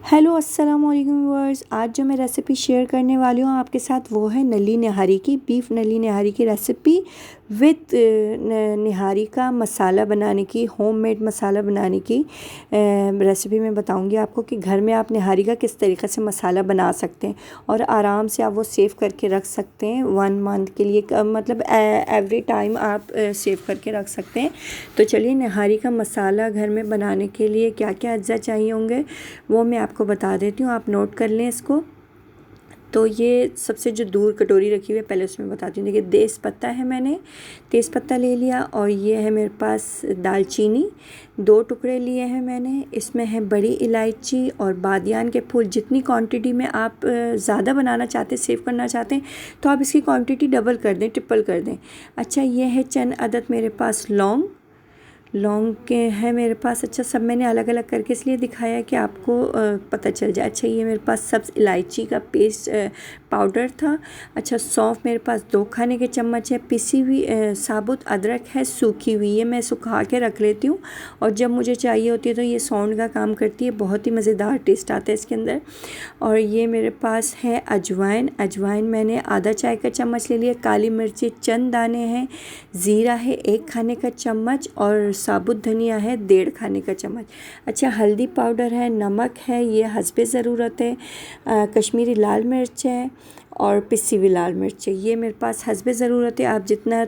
Hello अस्सलाम वालेकुम viewers. आज जो मैं रेसिपी शेयर करने वाली हूँ आपके साथ वो है नली निहारी की, बीफ नली निहारी की रेसिपी विद निहारी का मसाला बनाने की, होममेड मसाला बनाने की रेसिपी मैं बताऊंगी आपको कि घर में आप निहारी का किस तरीक़े से मसाला बना सकते हैं और आराम से आप वो सेव करके रख सकते हैं 1 मंथ के लिए, मतलब एवरी टाइम आप सेव करके रख सकते हैं। तो चलिए, निहारी का मसाला घर में बनाने के लिए क्या क्या अज्जा चाहिए होंगे वो मैं आपको बता देती हूँ, आप नोट कर लें इसको। तो ये सबसे जो दूर कटोरी रखी हुई है पहले उसमें बताती हूँ। देखिए, तेज़ पत्ता है, मैंने तेज़ पत्ता ले लिया, और ये है मेरे पास दालचीनी 2 टुकड़े लिए हैं मैंने। इसमें है बड़ी इलायची और बादियान के फूल। जितनी क्वांटिटी में आप ज़्यादा बनाना चाहते हैं, सेव करना चाहते हैं, तो आप इसकी क्वांटिटी डबल कर दें, ट्रिपल कर दें। अच्छा, ये है चंद अदद मेरे पास लौंग के हैं मेरे पास। अच्छा, सब मैंने अलग अलग करके इसलिए दिखाया कि आपको पता चल जाए। अच्छा, ये मेरे पास सब्ज़ इलायची का पेस्ट पाउडर था। अच्छा, सौंफ मेरे पास 2 खाने के चम्मच है। पिसी हुई साबुत अदरक है, सूखी हुई, ये मैं सुखा के रख लेती हूँ और जब मुझे चाहिए होती है तो ये सौंड का काम करती है। बहुत ही मज़ेदार टेस्ट आता है इसके अंदर। और ये मेरे पास है अजवाइन मैंने आधा चाय का चम्मच ले लिया। काली मिर्ची चंद दाने हैं। ज़ीरा है 1 खाने का चम्मच, और साबुत धनिया है 1.5 खाने का चम्मच। अच्छा, हल्दी पाउडर है, नमक है, ये हस्बे ज़रूरत है। कश्मीरी लाल मिर्च है और पिसी हुई लाल मिर्च है, ये मेरे पास हस्बे ज़रूरत है। आप जितना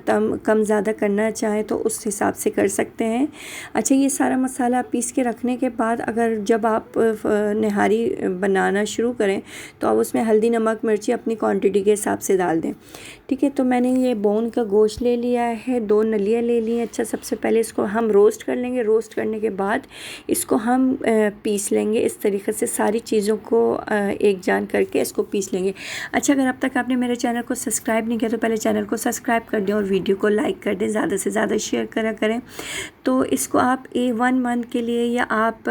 कम ज़्यादा करना चाहें तो उस हिसाब से कर सकते हैं। अच्छा, ये सारा मसाला पीस के रखने के बाद अगर जब आप निहारी बनाना शुरू करें तो आप उसमें हल्दी नमक मिर्ची अपनी क्वांटिटी के हिसाब से डाल दें। ठीक है, तो मैंने ये बोन का गोश्त ले लिया है, 2 नलियाँ ले ली हैं। अच्छा, सबसे पहले इसको हम रोस्ट कर लेंगे। रोस्ट करने के बाद इसको हम पीस लेंगे। इस तरीके से सारी चीज़ों को एक जान करके इसको पीस लेंगे। अच्छा, अगर अब तक आपने मेरे चैनल को सब्सक्राइब नहीं किया तो पहले चैनल को सब्सक्राइब कर दें और वीडियो को लाइक कर दें, ज़्यादा से ज़्यादा शेयर करें। तो इसको आप 1 मंथ के लिए, या आप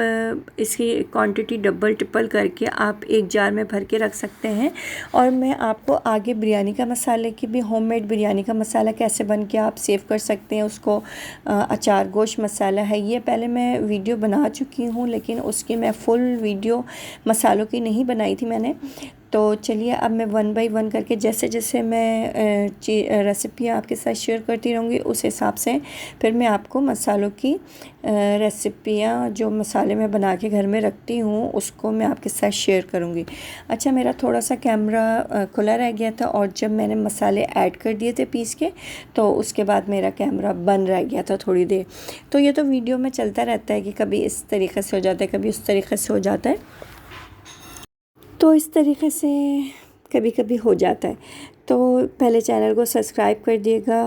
इसकी क्वांटिटी डबल ट्रिपल करके आप एक जार में भर के रख सकते हैं। और मैं आपको आगे बिरयानी का मसाले की भी, होममेड बिरयानी का मसाला कैसे बन के आप सेव कर सकते हैं उसको, अचार गोश्त मसाला है, ये पहले मैं वीडियो बना चुकी हूँ, लेकिन उसकी मैं फुल वीडियो मसालों की नहीं बनाई थी मैंने। तो चलिए, अब मैं 1 बाय 1 करके जैसे जैसे मैं रेसिपियाँ आपके साथ शेयर करती रहूँगी उस हिसाब से फिर मैं आपको मसालों की रेसिपियाँ, जो मसाले मैं बना के घर में रखती हूँ, उसको मैं आपके साथ शेयर करूँगी। अच्छा, मेरा थोड़ा सा कैमरा खुला रह गया था और जब मैंने मसाले ऐड कर दिए थे पीस के, तो उसके बाद मेरा कैमरा बंद रह गया था थोड़ी देर। तो ये तो वीडियो में चलता रहता है कि कभी इस तरीक़े से हो जाता है, कभी उस तरीक़े से हो जाता है, तो इस तरीक़े से कभी कभी हो जाता है। तो पहले चैनल को सब्सक्राइब कर दिएगा।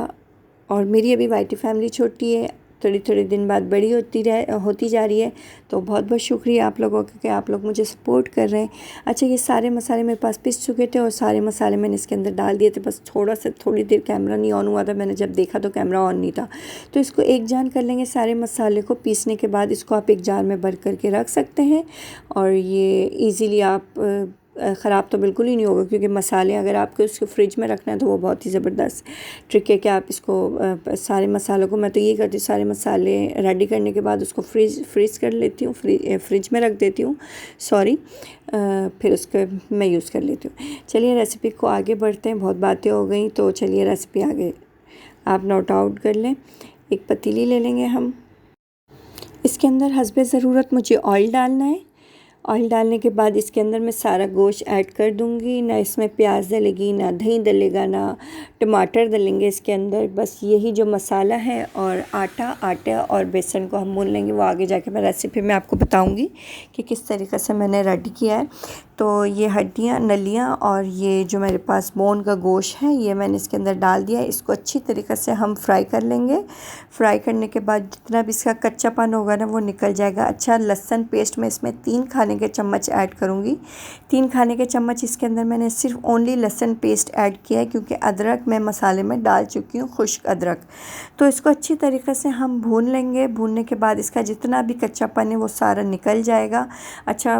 और मेरी अभी वाईटी फैमिली छोटी है, थोड़ी दिन बाद बड़ी होती जा रही है। तो बहुत बहुत शुक्रिया आप लोगों का कि आप लोग मुझे सपोर्ट कर रहे हैं। अच्छा, ये सारे मसाले मेरे पास पिस चुके थे और सारे मसाले मैंने इसके अंदर डाल दिए थे। बस थोड़ी देर कैमरा नहीं ऑन हुआ था, मैंने जब देखा तो कैमरा ऑन नहीं था। तो इसको एक जान कर लेंगे। सारे मसाले को पीसने के बाद इसको आप एक जार में भर करके रख सकते हैं और ये ईज़िली आप ख़राब तो बिल्कुल ही नहीं होगा, क्योंकि मसाले अगर आपको उसको फ्रिज में रखना है तो वो बहुत ही ज़बरदस्त ट्रिक है कि आप इसको सारे मसालों को, मैं तो ये करती हूँ, सारे मसाले रेडी करने के बाद उसको फ्रीज़ कर लेती हूँ, फ्रिज में रख देती हूँ, फिर उसको मैं यूज़ कर लेती हूँ। चलिए, रेसिपी को आगे बढ़ते हैं, बहुत बातें हो गई, तो चलिए रेसिपी आगे आप नोट आउट कर लें। एक पतीली ले लेंगे हम, इसके अंदर हस्बे ज़रूरत मुझे ऑयल डालना है। ऑयल डालने के बाद इसके अंदर मैं सारा गोश्त ऐड कर दूंगी। ना इसमें प्याज डलेगी, ना दही डलेगा, ना टमाटर डलेंगे इसके अंदर। बस यही जो मसाला है और आटा और बेसन को हम भून लेंगे। वो आगे जाके मैं रेसिपी में आपको बताऊंगी कि किस तरीक़े से मैंने रेडी किया है। तो ये हड्डियाँ, नलियाँ और ये जो मेरे पास बोन का गोश्त है, ये मैंने इसके अंदर डाल दिया है। इसको अच्छी तरीक़े से हम फ्राई कर लेंगे। फ्राई करने के बाद जितना भी इसका कच्चापन होगा ना, वो निकल जाएगा। अच्छा, लहसुन पेस्ट में इसमें 3 खाने के चम्मच ऐड करूँगी। 3 खाने के चम्मच इसके अंदर मैंने सिर्फ ओनली लहसुन पेस्ट ऐड किया है, क्योंकि अदरक मैं मसाले में डाल चुकी हूँ, खुश्क अदरक। तो इसको अच्छी तरीक़े से हम भून लेंगे। भूनने के बाद इसका जितना भी कच्चापन है वो सारा निकल जाएगा। अच्छा,